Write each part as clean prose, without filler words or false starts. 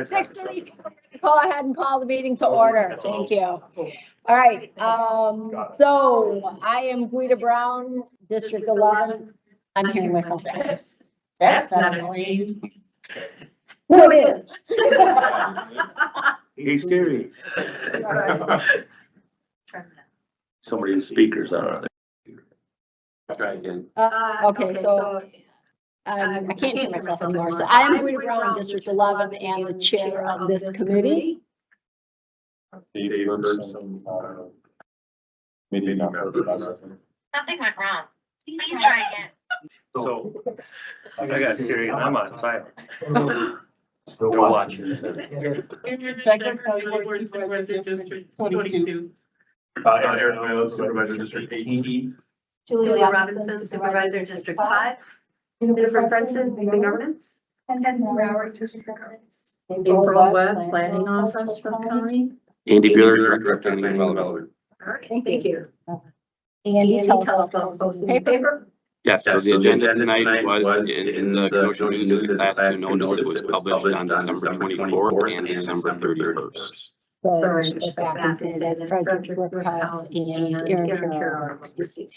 6:30, go ahead and call the meeting to order. Thank you. All right, so I am Guida Brown, District 11. I'm hearing myself twice. That's not annoying. No, it is. Hey Siri. Somebody's speakers on. Try again. Okay, so I can't hear myself anymore. So I'm Guida Brown, District 11, and the chair of this committee. Dave Bergson, maybe not heard about it. Something went wrong. Please try again. So I got Siri, I'm on silent. They're watching. District 22. Eric Milo, Supervisor District 18. Julia Robinson, Supervisor, District 5. Jennifer Frenson, Big Governance. And then Howard, District Governance. April Webb, Planning Office for the county. Andy Bueller, Director of Planning and Development. All right, Thank thank you. Andy, tell us about posting posting the paper. Yes, so the agenda tonight was in the Kenosha News as a Class 2 notice. It was published on December 24th and December 31st. So back into that Frederick Brookhouse and Aaron Carroll, excuse me.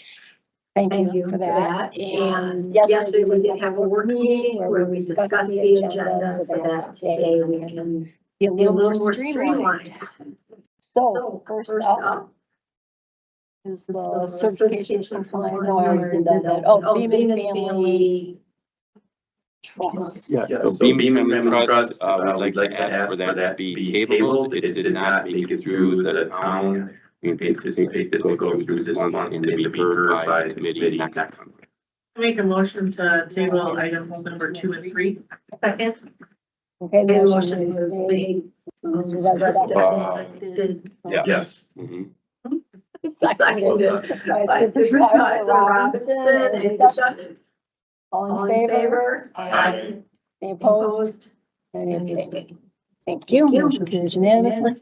Thank you for that. And yesterday we did have a work meeting where we discussed the agenda so that today we can be a little more streamlined. So first up is the certification compliant. No, I already did that. Oh, Beeman Family Trust. Yeah, so Beaman Family Trust, we'd like to ask for that to be tabled. It did not make it through the town. We anticipate that it will go through this month and to be heard by the committee next month. Make a motion to table items number 2 and 3. Second. Okay, the The motion is made. Mr. President. Yes. Mhm. Seconded by Supervisor Robinson. Any discussion? All in favor? Aye. Any opposed? Any abstained? Thank you. Motion carries unanimously.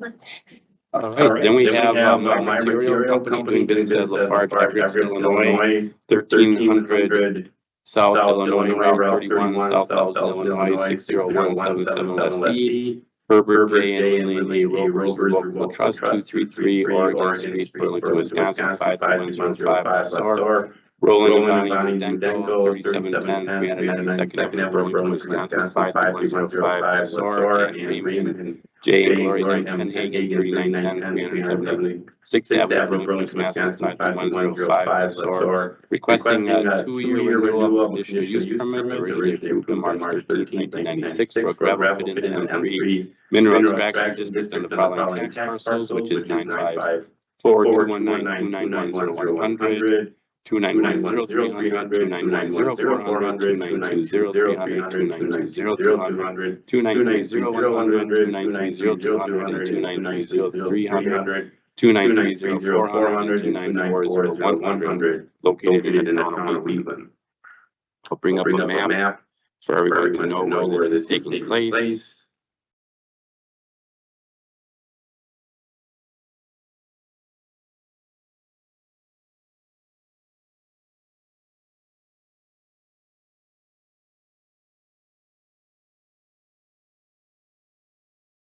All right, then we have my material company doing business as Lafarge, Everett, Illinois, 1300 South Illinois Route 31, South Elgin, Illinois, 60177 SE. Herbert J. and Lily Rovers Revocable Trust, 233 Oregon Street, Burlington, Wisconsin, 53105 SR. Roland and Bonnie Denko, 3710 392nd Avenue, Burlington, Wisconsin, 53105 SR. And Raymond J. and Gloria Penhagen, 3910 376th Avenue, Burlington, Wisconsin, 53105 SR. Requesting a 2-year renewal of conditional use permit originally approved on March 13th, 1996 for a gravel pit in the M3 mineral extraction district on the following tax parcels, which is 954 219 291 291 300, 291 400, 292 300, 292 200, 293 100, 293 200, and 293 300, 293 400, 294 100, located in the town of Wheatland. I'll bring up a map for everyone to know where this is taking place.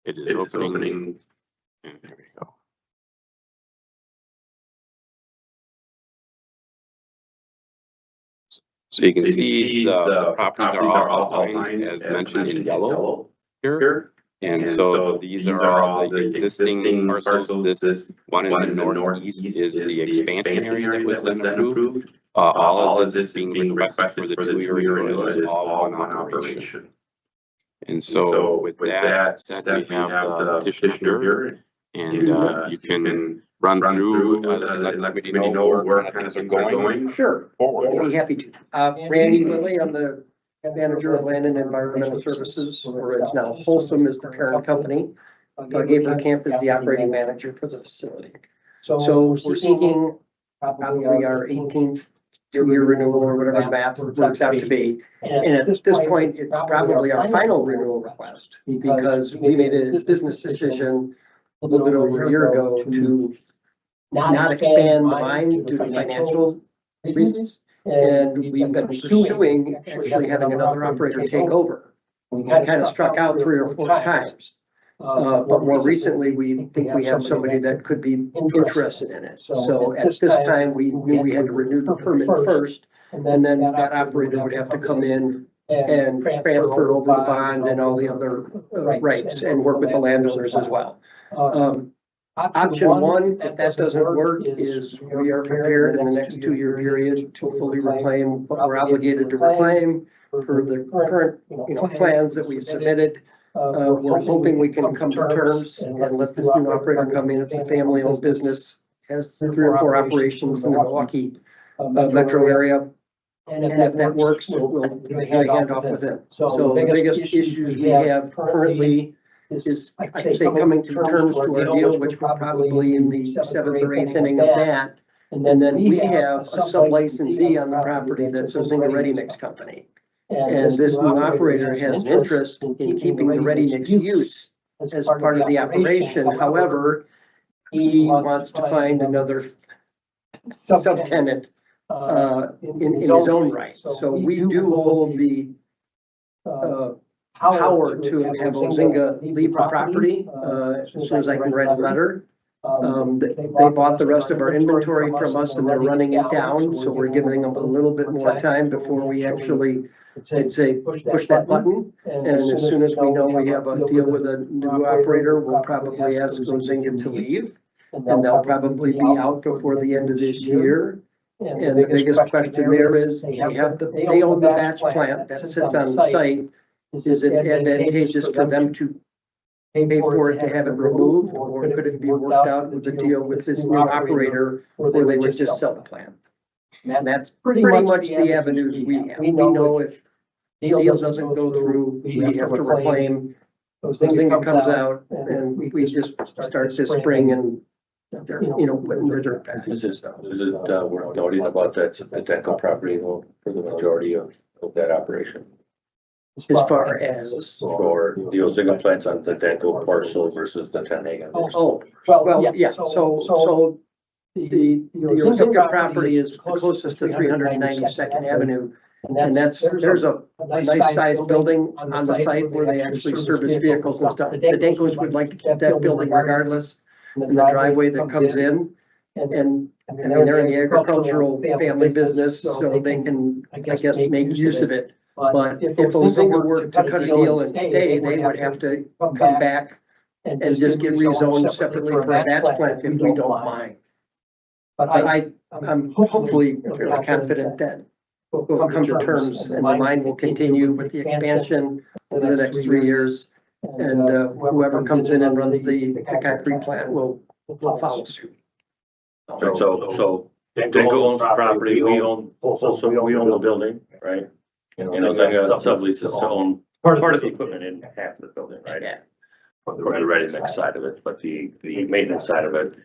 It is opening. And there we go. So you can see the properties are all outlined as mentioned in yellow here. And so these are all the existing parcels. This one in the northeast is the expansion area that was then approved. All of this is being requested for the 2-year renewal. It's all one operation. And so with that said, we have the petitioner here, and you can run through, let the committee know where kind of things are going. Sure, I'd be happy to. Randy Lilly, I'm the manager of Land and Environmental Services, or it's now Wholesome is the parent company. Doug Averkamp is the operating manager for the facility. So we're seeking probably our 18th 2-year renewal or whatever math works out to be. And at this point, it's probably our final renewal request because we made a business decision a little bit over a year ago to not expand the mine due to financial reasons. And we've been pursuing actually having another operator take over. We kind of struck out 3 or 4 times. But more recently, we think we have somebody that could be interested in it. So at this time, we knew we had to renew the permit first, and then that operator would have to come in and transfer over the bond and all the other rights and work with the landowners as well. Option one, if that doesn't work, is we are prepared in the next 2-year period to fully reclaim what we're obligated to reclaim for the current, plans that we submitted. We're hoping we can come to terms and let this new operator come in. It's a family-owned business, has 3 or 4 operations in the Milwaukee metro area. And if that works, we'll do a handoff with them. So the biggest issues we have currently is, I'd say, coming to terms to our deal, which we're probably in the 7th or 8th inning of that. And then we have a sub-licensee on the property that's a Zinga Ready Mix company. And this new operator has an interest in keeping the ready mix use as part of the operation. However, he wants to find another subtenant in his own right. So we do hold the power to have Ozinga leave the property as soon as I can write a letter. They bought the rest of our inventory from us and they're running it down. So we're giving them a little bit more time before we actually, I'd say, push that button. And as soon as we know we have a deal with a new operator, we'll probably ask Ozinga to leave. And they'll probably be out before the end of this year. And the biggest question there is they own the batch plant that sits on the site. Is it advantageous for them to pay for it to have it removed, or could it be worked out with the deal with this new operator where they would just sell the plant? And that's pretty much the avenues we have. We know if the deal doesn't go through, we have to reclaim. Ozinga comes out and we just start this spring and putting the dirt back. Is it worth noting about that Denko property for the majority of that operation? As far as. For the Ozinga plants on the Denko parcel versus the Tenhagen? Oh, well, yeah, so the Ozinga property is the closest to 392nd Avenue. And there's a nice sized building on the site where they actually service vehicles and stuff. The Denkos would like to keep that building regardless, and the driveway that comes in. And I mean, they're in the agricultural family business, so they can, I guess, make use of it. But if Ozinga were to cut a deal and stay, they would have to come back and just get rezoned separately for a batch plant if we don't mind. But I'm hopefully fairly confident that we'll come to terms and the mine will continue with the expansion over the next 3 years. And whoever comes in and runs the concrete plant will follow suit. So Denko owns the property, we own the building, right? And Ozinga subleases to own part of the equipment in half of the building, right? Yeah. For the ready mix side of it, but the maintenance side of it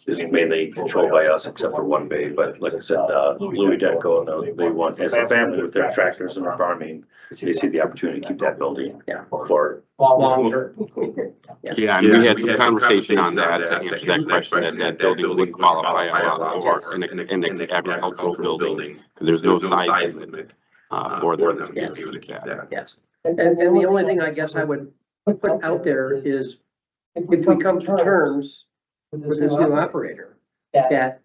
is mainly controlled by us, except for one bay. But like I said, Louis Denko, and they want, as a family with their tractors and their farming, they see the opportunity to keep that building for longer. Yeah, and we had some conversation on that to answer that question, that building would qualify a lot for an agricultural building, because there's no size limit for them to be able to do that. Yes. And the only thing I guess I would put out there is if we come to terms with this new operator, that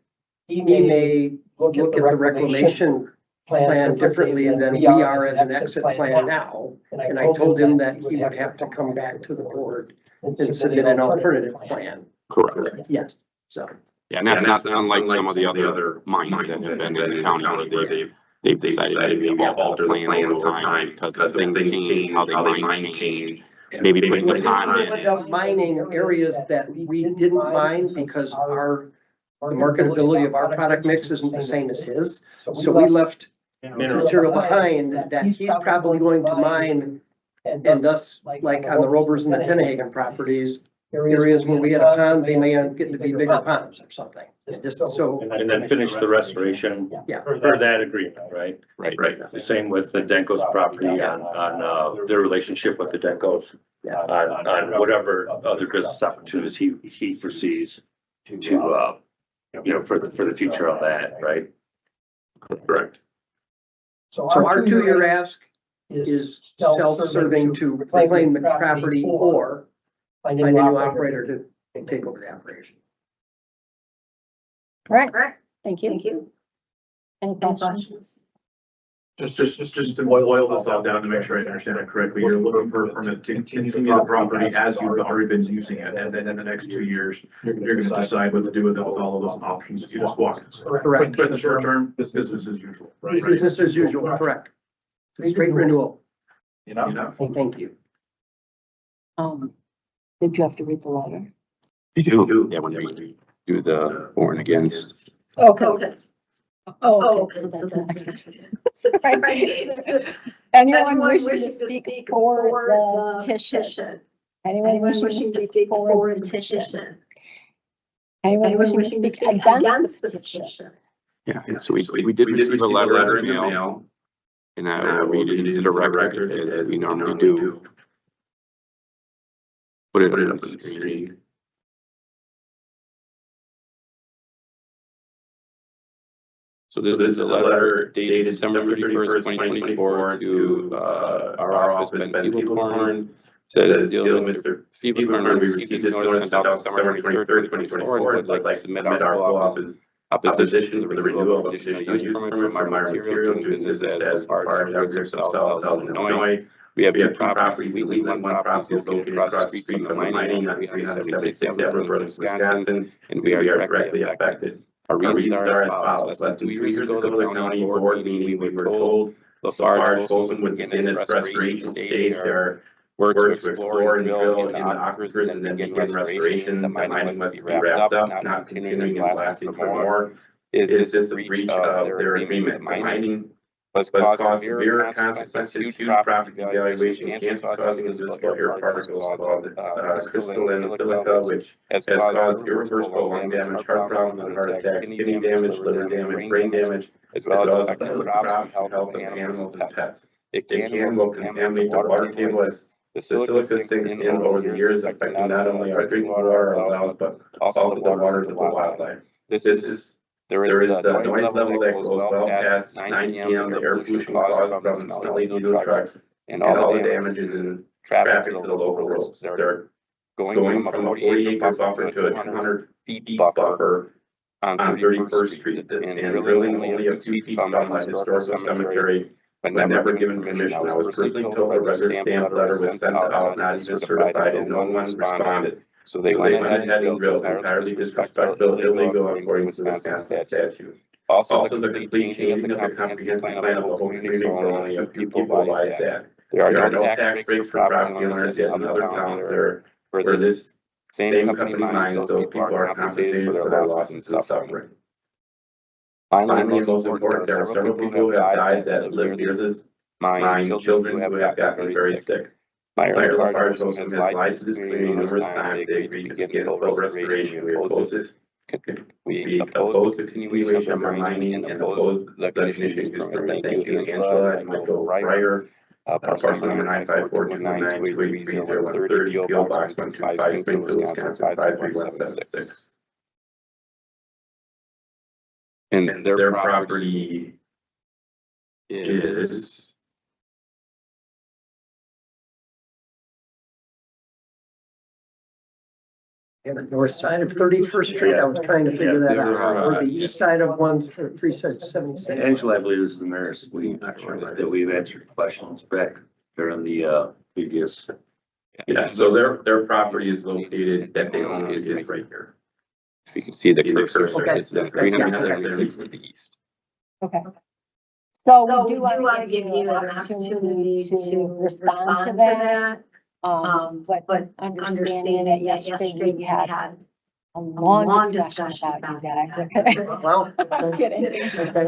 he may look at the reclamation plan differently than we are as an exit plan now. And I told him that he would have to come back to the board and submit an alternative plan. Correct. Yes, so. Yeah, and that's not unlike some of the other mines that have been in the county where they've decided to maybe alter the plan over time because things change, how they mine change. Maybe putting the pond in. Mining areas that we didn't mine because the marketability of our product mix isn't the same as his. So we left material behind that he's probably going to mine, and thus, like on the Rovers and the Tenhagen properties, areas where we had a pond, they may get to be bigger ponds or something. It's just so. And then finish the restoration per that agreement, right? Right. The same with the Denko's property on their relationship with the Denkos. On whatever other business opportunities he foresees to, for the future on that, right? Correct. So our 2-year ask is self-serving to reclaim the property or find a new operator to take over the operation. Correct. Correct. Thank you. Thank you. Any Any questions? questions? Just to boil this all down to make sure I understand it correctly, you're looking for a permit to continue the property as you've already been using it, and then in the next 2 years, you're gonna decide what to do with it with all of those options that you just walked us. Correct. But in the short term, this business as usual, right? Business as usual, correct. Straight renewal. You know? Thank you. Did you have to read the letter? You do, yeah, when we do the for and against. Okay. Okay. Oh, okay, so that's next. Right. Anyone wishing to speak for the petition? Anyone wishing to speak for the petition? Anyone wishing to speak against the petition? Yeah, and so we did receive a letter in the mail, and I will read it into the record as we normally do. Put it up on the screen. So this is a letter dated December 31st, 2024 to our office, Ben Feeblecorn. Says, dear Mr. Feeblecorn, we received this notice sent out December 23rd, 2024, and would like to submit our full opposition to the renewal of conditional use permit from our material doing business as Lafarge Aggregates of South Illinois. We have two properties, Wheatley, one property is located across the street from the mining on 376th Avenue, Burlington, Wisconsin, and we are directly affected. Our reasons are as follows. Less than 2 years ago, the county board meeting, we were told Lafarge Olson would begin its restoration stage. There were to explore and drill in the aquifers and then begin restoration. The mining must be wrapped up, not continuing and lasting for more. Is this a breach of their agreement? Mining was cause severe consequences, huge property valuation, cancer causing invisible air particles called crystalline silica, which has caused irreversible lung damage, heart problems, heart attacks, kidney damage, liver damage, brain damage, as well as affecting the crops and health of animals and pets. It can will contaminate the water table as the silica sinks in over the years, affecting not only our drinking water, our wells, but also the waters of the wildlife. There is a noise level that goes well past 9 p.m. The air pollution caused from smelly diesel trucks and all the damages in traffic to the local roads. They're going from a 40-acre buffer to a 200-feet buffer on 31st Street, and drilling only a few feet from the historical cemetery, but never given permission. I was personally told a regular stamp letter was sent out, not even certified, and no one responded. So they went ahead and drilled entirely disrespectful, illegal, according to the Wisconsin statute. Also, the complete changing of the comprehensive plan of the whole community for only a few people buys that. There are no tax breaks for property owners in other towns where this same company mines, those people are compensated for their losses and suffering. Finally, and most important, there are several people who have died that live near this mine, children who have gotten very sick. Mayor Lafarge has lied to this community numerous times. They agreed to begin full restoration. We oppose the continuation of their mining and oppose the conditional use permit. Thank you, Angela and Michael Breyer. Parcel number 954292330, PO Box 125, Springfield, Wisconsin 53176. And their property is And the north side of 31st Street, I was trying to figure that out, or the east side of 376. Angela, I believe this is the mayor's, that we've answered questions back during the previous. Yeah, so their property is located, that they own is right here. If you can see the cursor, Okay. it's 376 to the east. Okay. So we do want to give you an opportunity to respond to that. But understanding that yesterday we had a long discussion about you guys, okay? Well, I'm kidding. okay.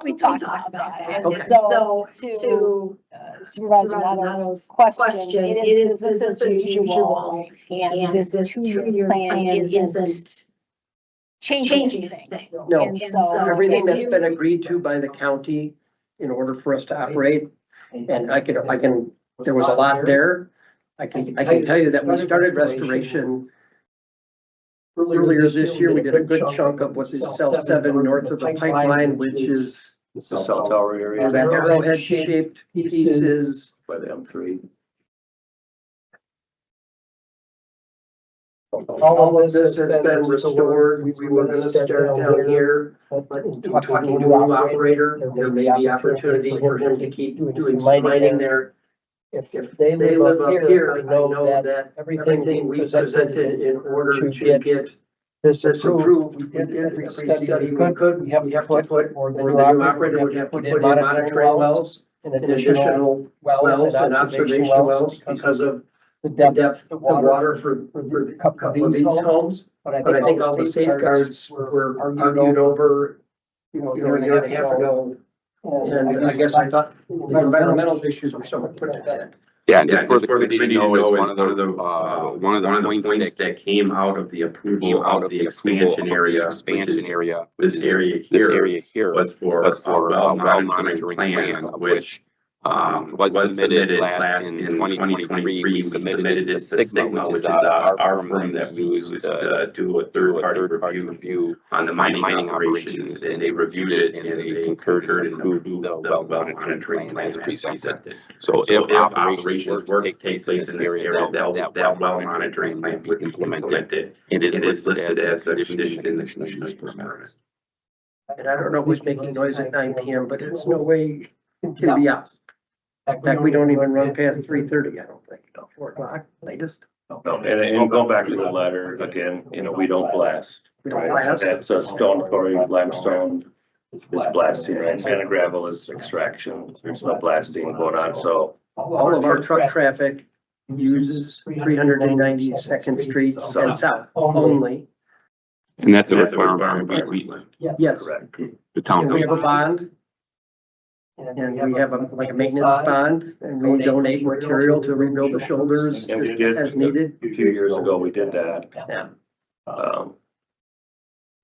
We talked about that. And Okay. so to Supervisor Nettles' question, it is business as usual. And this 2-year plan isn't changing anything. No, And so everything if that's you- been agreed to by the county in order for us to operate, and I can, there was a lot there. I can tell you that we started restoration earlier this year. We did a good chunk of what is cell 7 north of the pipeline, which is It's the cell tower area. And that arrowhead shaped piece is, By the M3. all of this has been restored. We were gonna start down here, talking to a new operator. There may be opportunity for him to keep doing some mining there. If They live up here, I know that everything we presented in order to get this this approved, approved, we did every study we could. we have to put, or the new operator would have to put in monitoring wells, in and additional additional wells and observation wells because of the the depth depth of of the water for a couple of these homes. But I think all the safeguards were argued over, a year and a half ago. And I guess I thought the environmental issues were somewhat put to bed. Yeah, and just for the committee to know, is one of the points that came out of the approval came out of of the the expansion area, expansion area, this area this here area here was for was for a a well well monitoring plan, of which was submitted last in 2023. We submitted it to Sigma, which is our firm that we used to do a do a third-party review on the mining operations, and they reviewed it and they concurred and approved the well monitoring plan as presented. So if If operations were to take place in this area, that well monitoring plan would be implemented. It is listed as a condition in the conditional use permit. And I don't know who's making noise at 9 PM, but there's no way it can be us. In fact, we don't even run past 3:30, I don't think, 4 o'clock latest. No, and go back to the letter again, we don't blast. We don't Right? blast. That's a stone quarry, limestone is blasting, and sand and gravel is extraction. There's no blasting going on, so. All of our truck traffic uses 392nd Street and south only. And that's a requirement by Wheatland, Yes, Correct. the town. and we have a bond, and we have a maintenance bond, and we donate material to rebuild the shoulders And we did, as needed. a few years ago, we did that. Yeah.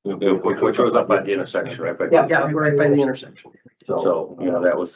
Which was up by the intersection, right? By- Yeah, right by the intersection. So, that was.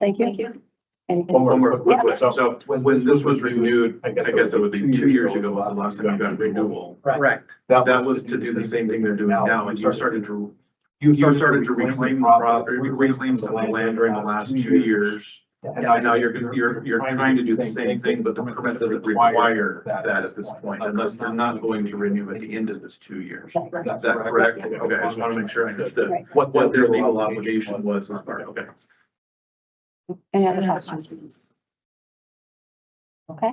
Thank you. And One more quick question. So when this was renewed, I guess it would be 2 years ago was the last time you got renewal. Correct. That was to do the same thing they're doing now, and you started to reclaim the property, reclaim some of the land during the last 2 years. And now you're trying to do the same thing, but the permit doesn't require that at this point, unless they're not going to renew at the end of this 2 years. Is that correct? Okay, I just want to make sure I understood what their legal obligation was as part, okay. any other questions? Okay.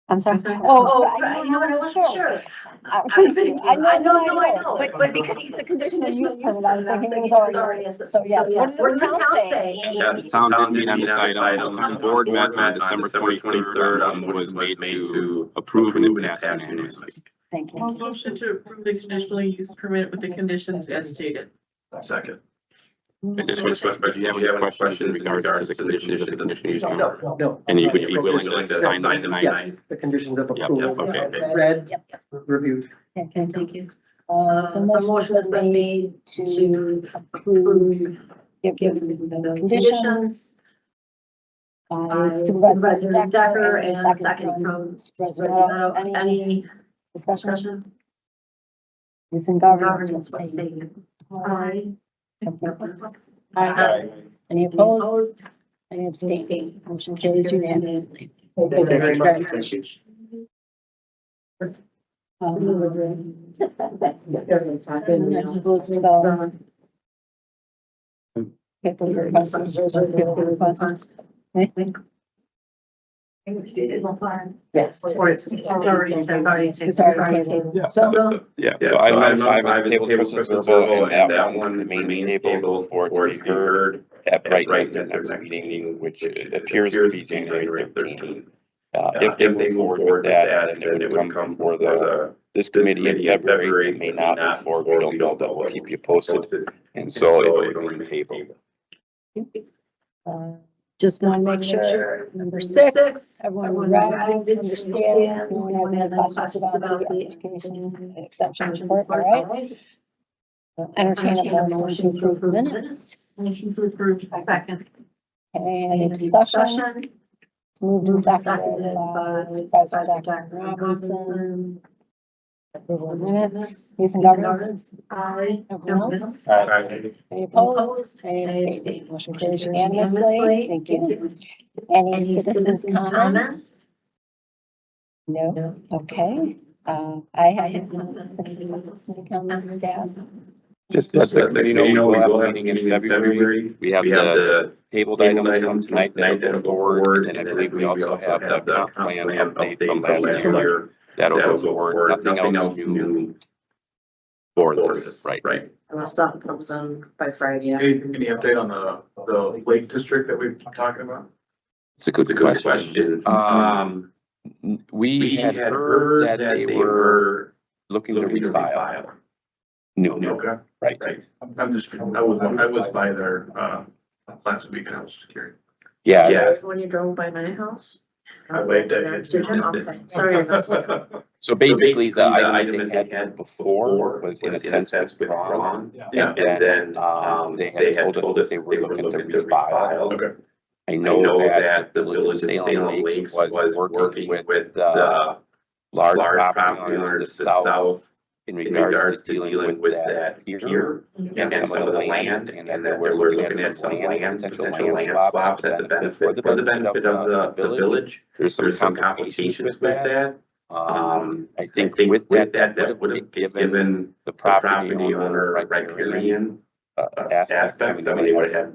I'm sorry. I wasn't sure. I know. But because it's a conditional use permit, I was thinking it was already, so yes, what did the town say? Yeah, the town did meet on this item. The board met on December 23rd. A motion was made to approve and it passed unanimously. Thank you. Motion to approve the conditional use permit with the conditions as stated. Second. And this was, do you have any questions in regards to the conditions of the conditional use permit? No. And you would be willing to sign them tonight? Yes, the conditions of Yep, approval. okay. Read, reviewed. Thank you. So motion was made to approve, give the conditions. Supervisor Decker and second from Supervisor Neto. Any discussion? Youth and governance, let's see. Aye. Any opposed? Any abstained? Motion carries unanimously. Thank you very much. Thank you. Next vote's the paper requests, those are paper requests. Okay. Yes. It's already It's already tabled. Yeah. So, Yeah, so item number 5 is table Christmas verbal, and that one remains tabled for it to be heard at Brighton, the next meeting, which appears to be January 13th. If they move forward with that, then it would come before this committee in February. It may not move forward, we don't know, but we'll keep you posted. And so it will remain tabled. just want to make sure, number 6, everyone read, understands, no one has any questions about the education extension report, all right? Entertain a motion to approve the minutes. Motion to approve. Second. Okay, any discussion? It's moved and seconded by Supervisor Dr. Robinson. Approval of minutes, youth and governance. Aye. Everyone No, else? Aye. Any opposed? Any abstained? Motion carries unanimously. Thank you. Any citizens' comments? No? Okay. I have any comments, staff? Just let the committee know, we will have a meeting in February. We have the tabled items from tonight that'll go forward, and then I believe we also have the comp plan update from last year. That'll go forward, nothing else new for this, right? Unless something comes in by Friday. Any update on the Lake District that we've been talking about? It's a good question. We had heard that they were looking to refile. No, Okay. right. I'm just, I was by there, last week and I was just curious. Yeah, When you drove by my house? I waved at you. Okay. Sorry. I missed it. so basically the item that they had before was in a sense withdrawn. Yeah. And then, they had told us that they were looking to refile. Okay. I know that the village of Salem Lakes was working with the large property owners to the south in regards to dealing with that pier and some of the land, and then we're looking at some land, potential land swaps at the benefit, for the benefit of the village. There's some complications with that. I think with that would have given the property owner riparian aspects. I mean, they would have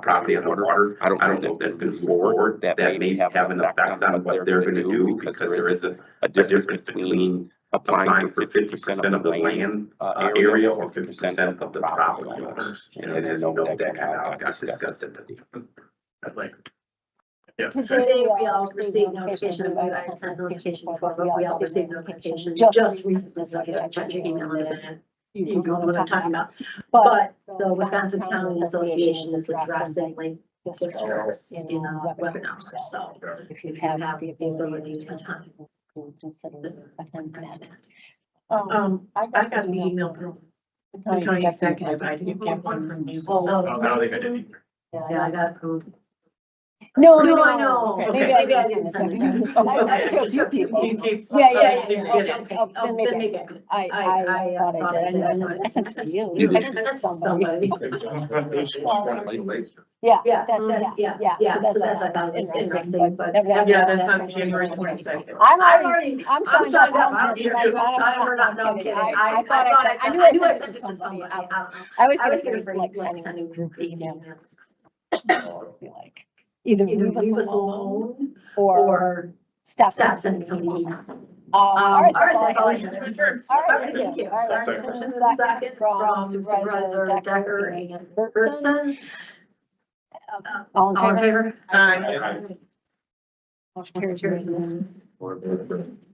property on the water. I don't know if that's been forward. That may have an effect on what they're gonna do, because there is a difference between applying for 50% of the land area or 50% of the property owners. And as you know, that got discussed at the. I'd like. Yes. Today, we all received notification, I sent notification before, but we all received notification just recently, so I checked your email and you know what I'm talking about. But the Wisconsin County Association is addressing like districts in webinars, so If you have the ability to consider attending that. I got an email from the county executive. I didn't get one from you. I don't think I did either. yeah, I got approved. No, No, I know. Okay. Okay. Maybe I didn't send it to you. I sent it to a few people. In case- Yeah. Didn't Okay, get it. oh, then maybe I could. I thought I did. I knew I sent it to you. You I did. sent it to somebody. Yeah, Yeah, so that's what I thought was interesting, but. Yeah, that's on January 22nd. I'm signed up. I'm not, no kidding. I thought I knew I sent it to somebody. I was gonna be like sending group emails. Be like, either leave us alone or stop sending emails. All right, that's all I have. All right, thank you. All right, second from Supervisor Decker and Bertson. All in favor? Aye. Motion carries unanimously.